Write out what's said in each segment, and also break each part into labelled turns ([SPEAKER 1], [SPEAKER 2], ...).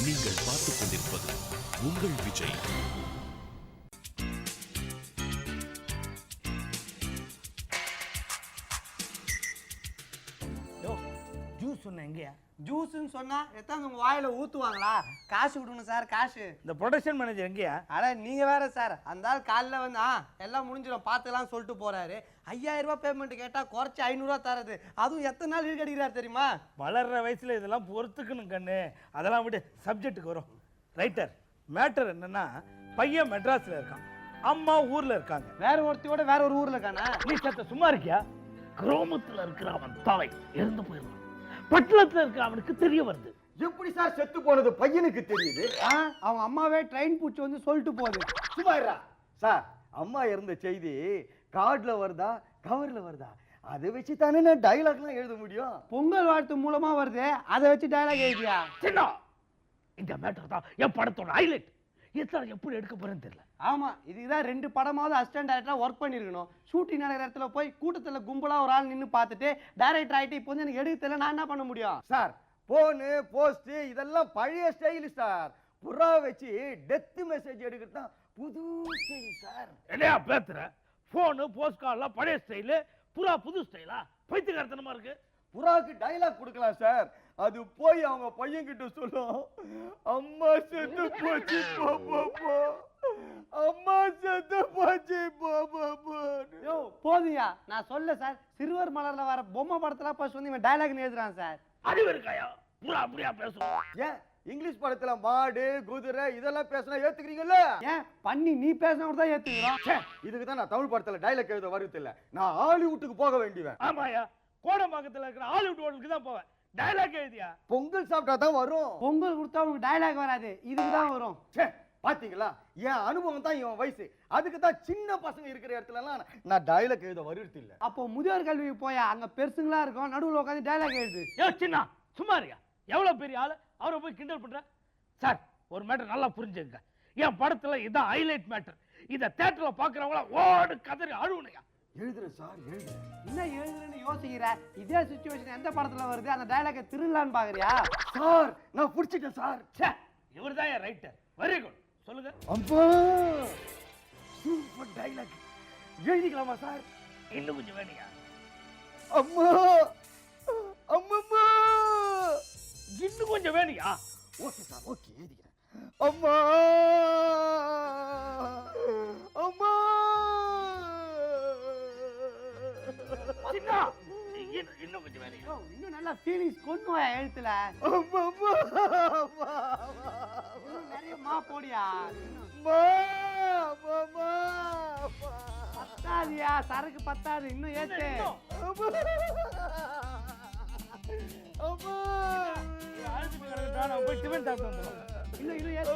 [SPEAKER 1] நீங்கள் பார்த்துக் கொண்டிருப்பது உங்கள் விஜய்.
[SPEAKER 2] ஜூஸ் சொன்ன எங்கயா?
[SPEAKER 3] ஜூஸ்ன்னு சொன்னா எத்தாந்து உங்க வாயில ஊத்துவாங்களா? காசு விடணும் சார், காசு.
[SPEAKER 2] இந்த ப்ரொடக்ஷன் மேனேஜர் எங்கயா?
[SPEAKER 3] அட நீங்க வேற சார், அந்த ஆள் காலைல வந்து எல்லாம் முடிஞ்சிடும் பார்த்துலாம் சொல்லிட்டு போறாரு. 5000 ரூபாய் பேமெண்ட் கேட்டா குறைச்சி 500 ரூபா தரது. அதுவும் எத்தனை நாள் இழுக்கடிக்கிறார் தெரியுமா?
[SPEAKER 2] வளர்ற வயசுல இதெல்லாம் பொறுத்துக்கணும் கண்ணு. அதெல்லாம் விட்டு சப்ஜெக்ட்டுக்கு வரும். ரைட்டர் மேட்டர் என்னன்னா, பையன் மெட்ராஸ்ல இருக்கான், அம்மா ஊர்ல இருக்காங்க.
[SPEAKER 3] வேற ஒருத்தியோட வேற ஒரு ஊர்ல இருக்கானா?
[SPEAKER 2] நீ சத்த சும்மா இருக்கியா? கிராமத்துல இருக்கிற அவன் தாய் இறந்து போயிருந்தான். பட்டணத்துல இருக்க அவனுக்கு தெரிய வருது.
[SPEAKER 4] எப்படி சார் செத்து போனது பையனுக்கு தெரியுது?
[SPEAKER 3] அவங்க அம்மாவே ட்ரெயின் பூச்சி வந்து சொல்லிட்டு போகுது.
[SPEAKER 4] சும்மா இருடா சார். அம்மா இறந்த செய்தி கார்டுல வருதா கவர்ல வருதா? அதை வச்சு தானே நான் டைலாக்லாம் எழுத முடியும்.
[SPEAKER 3] பொங்கல் வாழ்த்து மூலமா வருது, அதை வச்சு டைலாக் எழுதியா?
[SPEAKER 2] சின்ன இந்த மேட்டர் தான் என் படத்தோட ஹைலைட். இதெல்லாம் எப்படி எடுக்க போறேன்னு தெரியல.
[SPEAKER 3] ஆமா, இதுதான் 2 படமாவது அசிஸ்டன்ட் டைரக்டரா ஒர்க் பண்ணிருக்கணும். ஷூட்டிங் நடக்கிற இடத்துல போய் கூட்டத்துல கும்பலா ஒரு ஆள் நின்று பார்த்துட்டு டைரக்டர் ஆயிட்டு இப்போ வந்து எனக்கு எடுக்க தெரியல, நான் என்ன பண்ண முடியும்?
[SPEAKER 4] சார் போனு போஸ்ட் இதெல்லாம் பழைய ஸ்டைல் சார். புறா வச்சு டெத் மெசேஜ் எடுக்கிறது தான் புது ஸ்டைல் சார்.
[SPEAKER 2] என்னையா பேசுற? போனு போஸ்ட் கார்ட்லாம் பழைய ஸ்டைலு, புறா புது ஸ்டைலா? பைத்தியக்காரத்தனமா இருக்கு.
[SPEAKER 4] புறாக்கு டைலாக் கொடுக்கலாம் சார். அது போய் அவங்க பையன் கிட்ட சொல்லும், அம்மா செத்து போச்சு போ, அம்மா செத்து போச்சு போ.
[SPEAKER 3] யோ போதுயா, நான் சொல்ல சார், சிறுவர் மலர்ல வர பொம்மை படத்துல ஃபர்ஸ்ட் வந்து இவன் டைலாக் எழுதுறான் சார்.
[SPEAKER 2] அறிவு இருக்காயா? புறா அப்படியா பேசுவோம்?
[SPEAKER 4] ஏன் இங்கிலீஷ் படத்துல மாடு குதிரை இதெல்லாம் பேசினா ஏத்துக்கிறீங்கல்ல?
[SPEAKER 3] ஏன் பண்ணி நீ பேசினவங்க தான் ஏத்துக்கிறோம்.
[SPEAKER 4] இதுக்கு தான் நான் தமிழ் படத்துல டைலாக் எழுத வருது இல்ல. நான் ஹாலிவுட்டுக்கு போக வேண்டியவன்.
[SPEAKER 2] ஆமாயா, கோடம்பாக்கத்துல இருக்கிற ஹாலிவுட் ஹோட்டலுக்கு தான் போவேன். டைலாக் எழுதியா?
[SPEAKER 4] பொங்கல் சாப்பிட்டா தான் வரும்.
[SPEAKER 3] பொங்கல் கொடுத்தா உனக்கு டைலாக் வராது, இதுக்கு தான் வரும்.
[SPEAKER 4] பாத்தீங்களா, என் அனுபவம் தான் இவன் வயசு. அதுக்கு தான் சின்ன பசங்க இருக்கிற இடத்துல எல்லாம் நான் டைலாக் எழுத வருது இல்ல.
[SPEAKER 3] அப்போ முதியோர் கல்விக்கு போயா, அங்க பெருசுங்களா இருக்கும், நடுவுல உட்காந்து டைலாக் எழுது.
[SPEAKER 2] ஏ சின்ன சும்மா இருக்கியா? எவ்வளவு பெரிய ஆளு, அவரை போய் கிண்டல் பண்ற? சார் ஒரு மேட்டர் நல்லா புரிஞ்சுங்க. என் படத்துல இதான் ஹைலைட் மேட்டர். இத தியேட்டர்ல பாக்குறவங்கள ஓடு கதறி அழுவுனையா.
[SPEAKER 4] எழுதுறேன் சார், எழுதுறேன்.
[SPEAKER 3] என்ன எழுதுறேன்னு யோசிக்கிற? இதே சிச்சுவேஷன் எந்த படத்துல வருது, அந்த டைலாக திருடலான்னு பாக்குறியா?
[SPEAKER 4] சார் நான் புடிச்சிட்டேன் சார்.
[SPEAKER 2] இவர்தான் என் ரைட்டர். வெரி குட், சொல்லுங்க.
[SPEAKER 4] அம்மா சூப்பர் டைலாக். எழுதிக்கலாமா சார்?
[SPEAKER 2] இன்னும் கொஞ்சம் வேணுங்க.
[SPEAKER 4] அம்மா அம்மம்மா
[SPEAKER 2] இன்னும் கொஞ்சம் வேணுயா?
[SPEAKER 4] ஓகே சார், ஓகே எழுதிக்கிறேன். அம்மா அம்மா
[SPEAKER 2] சின்ன இன்னும் கொஞ்சம் வேணுங்க.
[SPEAKER 3] இன்னும் நல்லா ஃபீலிங்ஸ் கொண்டு வா எழுத்துல.
[SPEAKER 4] அம்மம்மா
[SPEAKER 3] நிறைய மா போடியா. பத்தாதியா, சரக்கு பத்தாது, இன்னும் ஏத்து.
[SPEAKER 2] போய் டிஃபன் சாப்பிட்டு வந்துடுறோம்.
[SPEAKER 3] இன்னும் இன்னும் ஏத்து.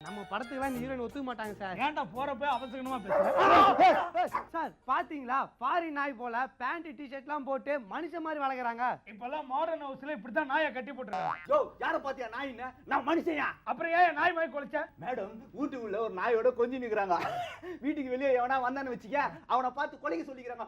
[SPEAKER 3] நம்ம படத்துக்குலாம் ஹீரோயின் ஒத்துக்க மாட்டாங்க சார்.
[SPEAKER 2] ஏன்டா போறப்ப அவசரமா பேசுற?
[SPEAKER 3] சார் பாத்தீங்களா, ஃபாரின் நாய் போல பேண்ட் டி-ஷர்ட்லாம் போட்டு மனுஷன் மாதிரி வளர்க்குறாங்க.
[SPEAKER 2] இப்பெல்லாம் மாடர்ன் ஹவுஸ்ல இப்படித்தான் நாயை கட்டி போட்டுருக்காங்க.
[SPEAKER 4] யோ யார பாத்தியா நாயின்னு? நான் மனுஷன்யா.
[SPEAKER 2] அப்புறம் ஏன் நாய் மாதிரி குலைச்ச?
[SPEAKER 4] மேடம் வீட்டுக்குள்ள ஒரு நாயோட கொஞ்சி நிக்கிறாங்க. வீட்டுக்கு வெளியே எவனா வந்தான்னு வச்சுக்க, அவனை பார்த்து கொலைக்க சொல்லிக்கிறாங்க.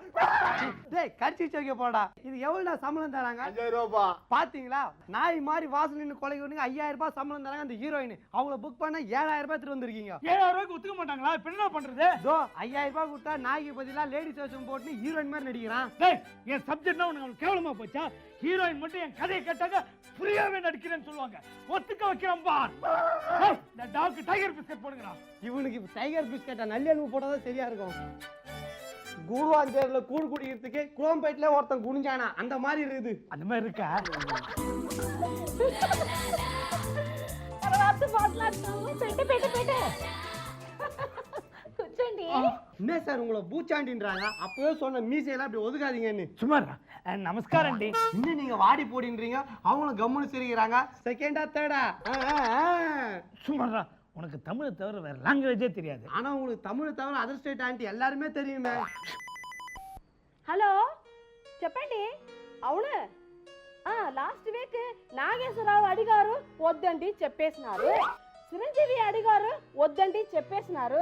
[SPEAKER 3] டேய் கட்சி வைக்க போடா. இது எவ்வளவுடா சம்பளம் தராங்க?
[SPEAKER 4] 5000 ரூபாய்.
[SPEAKER 3] பாத்தீங்களா, நாய் மாதிரி வாசல் நின்னு கொலைக்கு விடுங்க. 5000 ரூபாய் சம்பளம் தராங்க அந்த ஹீரோயின். அவங்கள புக் பண்ண 7000 ரூபாய் எடுத்து வந்திருக்கீங்க.
[SPEAKER 2] 7000 ரூபாய்க்கு ஒத்துக்க மாட்டாங்களா? இப்ப என்ன பண்றது?
[SPEAKER 3] 5000 ரூபாய் கொடுத்தா நாய்க்கு பதிலா லேடிஸ் வேஷம் போட்டு ஹீரோயின் மாதிரி நடிக்கிறான்.
[SPEAKER 2] டேய் என் சப்ஜெக்ட்னா உனக்கு கேவலமா போச்சா? ஹீரோயின் மட்டும் என் கதையை கேட்டாங்க புரியாவே நடிக்கிறேன்னு சொல்லுவாங்க. ஒத்துக்க வைக்கிறேன் பார். இந்த டாக் டைகர் பிஸ்கட் போடுங்கடா.
[SPEAKER 3] இவனுக்கு டைகர் பிஸ்கட்டா நல்ல அனுப்பு போட்டாதான் சரியா இருக்கும். கூடுவாஞ்சேரியில கூடு குடிக்கிறதுக்கு குளம்பேட்ல ஒருத்தன் குனிஞ்சானா அந்த மாதிரி இருக்குது.
[SPEAKER 2] அந்த மாதிரி இருக்கா?
[SPEAKER 3] என்ன சார் உங்களை பூச்சாண்டின்றாங்க? அப்பவே சொன்ன மீசையெல்லாம் அப்படி ஒதுக்காதீங்கன்னு.
[SPEAKER 2] சும்மா நமஸ்காரம் டி.
[SPEAKER 3] இன்னும் நீங்க வாடி போடின்றீங்க, அவங்களும் கம்முன்னு சிரிக்கிறாங்க. செகண்டா தேர்டா?
[SPEAKER 2] சும்மா உனக்கு தமிழை தவிர வேற லாங்குவேஜே தெரியாது.
[SPEAKER 3] ஆனா உங்களுக்கு தமிழை தவிர அதர் ஸ்டேட் ஆண்டி எல்லாருமே தெரியுமே.
[SPEAKER 5] హలో చెప్పండి. అవును, లాస్ట్ వీక్ నాగేశ్వరరావు అడిగారు, వద్దండి చెప్పేసినారు. చిరంజీవి అడిగారు వద్దండి చెప్పేసినారు.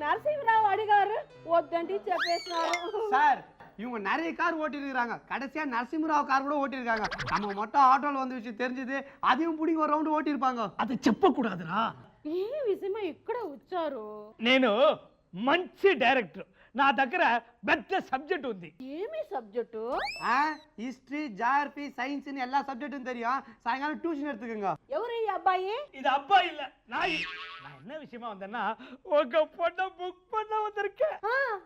[SPEAKER 5] నరసింహరావు అడిగారు వద్దండి చెప్పేసినారు.
[SPEAKER 3] சார் இவங்க நிறைய கார் ஓட்டிருக்காங்க, கடைசியா நரசிம்மராவ் கார் கூட ஓட்டிருக்காங்க. நம்ம மட்டும் ஆட்டோல வந்து விஷயம் தெரிஞ்சது, அதையும் பிடிங்க ஒரு ரவுண்ட் ஓட்டிருப்பாங்க.
[SPEAKER 2] అది చెప్పకూడదురా.
[SPEAKER 5] ఏ విషయమా ఇక్కడ వచ్చారు?
[SPEAKER 2] నేను మంచి డైరెక్టర్, నా దగ్గర పెద్ద సబ్జెక్ట్ ఉంది.
[SPEAKER 5] ఏమి సబ్జెక్టు?
[SPEAKER 3] ஹிஸ்டரி, ஜியாகிரபி, சயின்ஸ்னு எல்லா சப்ஜெக்ட்டும் தெரியும். சாயங்காலம் டியூஷன் எடுத்துக்கங்க.
[SPEAKER 5] ఎవరు ఈ అబ్బాయి?
[SPEAKER 2] இது அப்பா இல்ல நாய். நான் என்ன விஷயமா வந்தேன்னா உங்க பொண்ணை புக் பண்ண வந்திருக்கேன்.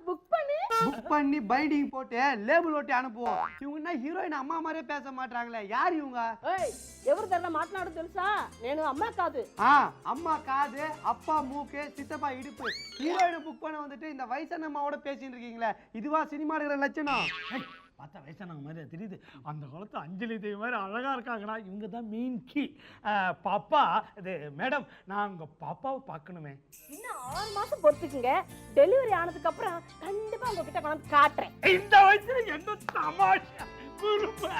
[SPEAKER 5] புக் பண்ணி
[SPEAKER 3] புக் பண்ணி பைண்டிங் போட்டு லேபிள் ஒட்டி அனுப்புவோம். இவங்க என்ன ஹீரோயின் அம்மா மாதிரியே பேச மாட்டாங்களே, யார் இவங்க?
[SPEAKER 5] ఏయ్ ఎవరు దగ్గర మాట్లాడు తెలుసా? నేను అమ్మ కాదు.
[SPEAKER 3] அம்மா காது, அப்பா மூக்கு, சித்தப்பா இடுப்பு. ஹீரோயினை புக் பண்ண வந்துட்டு இந்த வயசான அம்மாவோட பேசிட்டு இருக்கீங்களே, இதுவா சினிமா எடுக்கிற லட்சணம்?
[SPEAKER 2] பார்த்தா வயசானவங்க மாதிரி தெரியுது. அந்த காலத்து அஞ்சலி தேவி மாதிரி அழகா இருக்காங்கடா. இவங்க தான் மெயின் கீ. பாப்பா இது மேடம், நான் உங்க பாப்பாவை பார்க்கணுமே.
[SPEAKER 5] இன்னும் 6 மாசம் பொறுத்துக்குங்க. டெலிவரி ஆனதுக்கு அப்புறம் கண்டிப்பா உங்ககிட்ட கொண்டு காட்டுறேன்.
[SPEAKER 2] இந்த வயசுல என்ன தமாஷா குருமா.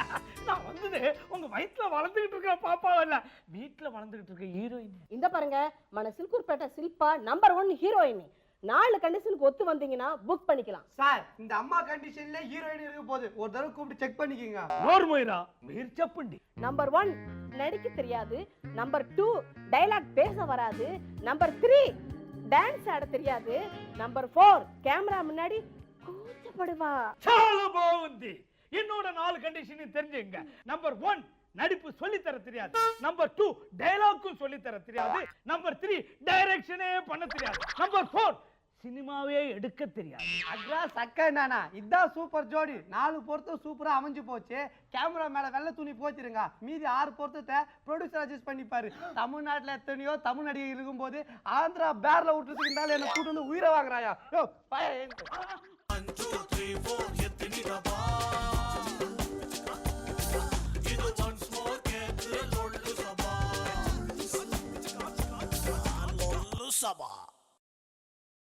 [SPEAKER 2] நான் வந்தது உங்க வயித்துல வளர்ந்துகிட்டு இருக்க பாப்பாவை இல்ல, வீட்டுல வளர்ந்துகிட்டு இருக்க ஹீரோயின்.
[SPEAKER 5] இந்த பாருங்க, మన సిల్కూర్పేట శిల్ప నంబర్ 1 ஹீரோயின். 4 கண்டிஷனுக்கு ஒத்து வந்தீங்கன்னா புக் பண்ணிக்கலாம்.
[SPEAKER 3] சார் இந்த அம்மா கண்டிஷன்ல ஹீரோயின் இருக்க போகுது, ஒரு தடவை கூப்பிட்டு செக் பண்ணிக்கங்க.
[SPEAKER 2] நோர்மோயிரா మీరు చెప్పండి.
[SPEAKER 5] நம்பர் 1 நடிக்க தெரியாது. நம்பர் 2 டயலாக் பேச வராது. நம்பர் 3 டான்ஸ் ஆட தெரியாது. நம்பர் 4 கேமரா முன்னாடி கூச்சப்படுவா.
[SPEAKER 2] చాలా బాగుంది. என்னோட 4 கண்டிஷன் தெரிஞ்சுங்க. நம்பர் 1 நடிப்பு சொல்லி தர தெரியாது. நம்பர் 2 டயலாக்கும் சொல்லி தர தெரியாது. நம்பர் 3 டைரக்ஷனே பண்ண தெரியாது. நம்பர் 4 சினிமாவே எடுக்க தெரியாது.
[SPEAKER 3] அட்ரா சக்க நானா, இதான் சூப்பர் ஜோடி. 4 பொருத்தம் சூப்பரா அமைஞ்சு போச்சு. கேமரா மேல வெள்ளை துணி போத்திருங்க. மீதி 6 பொருத்தத்தை ப்ரொடியூசர் அட்ஜஸ்ட் பண்ணிப்பாரு. தமிழ்நாட்டுல எத்தனையோ தமிழ் நடிகை இருக்கும்போது ஆந்திரா பேர்ல விட்டுறதுக்கு இருந்தாலும் என்ன கூட்டு வந்து உயிரை வாங்குறாயா?
[SPEAKER 1] சபா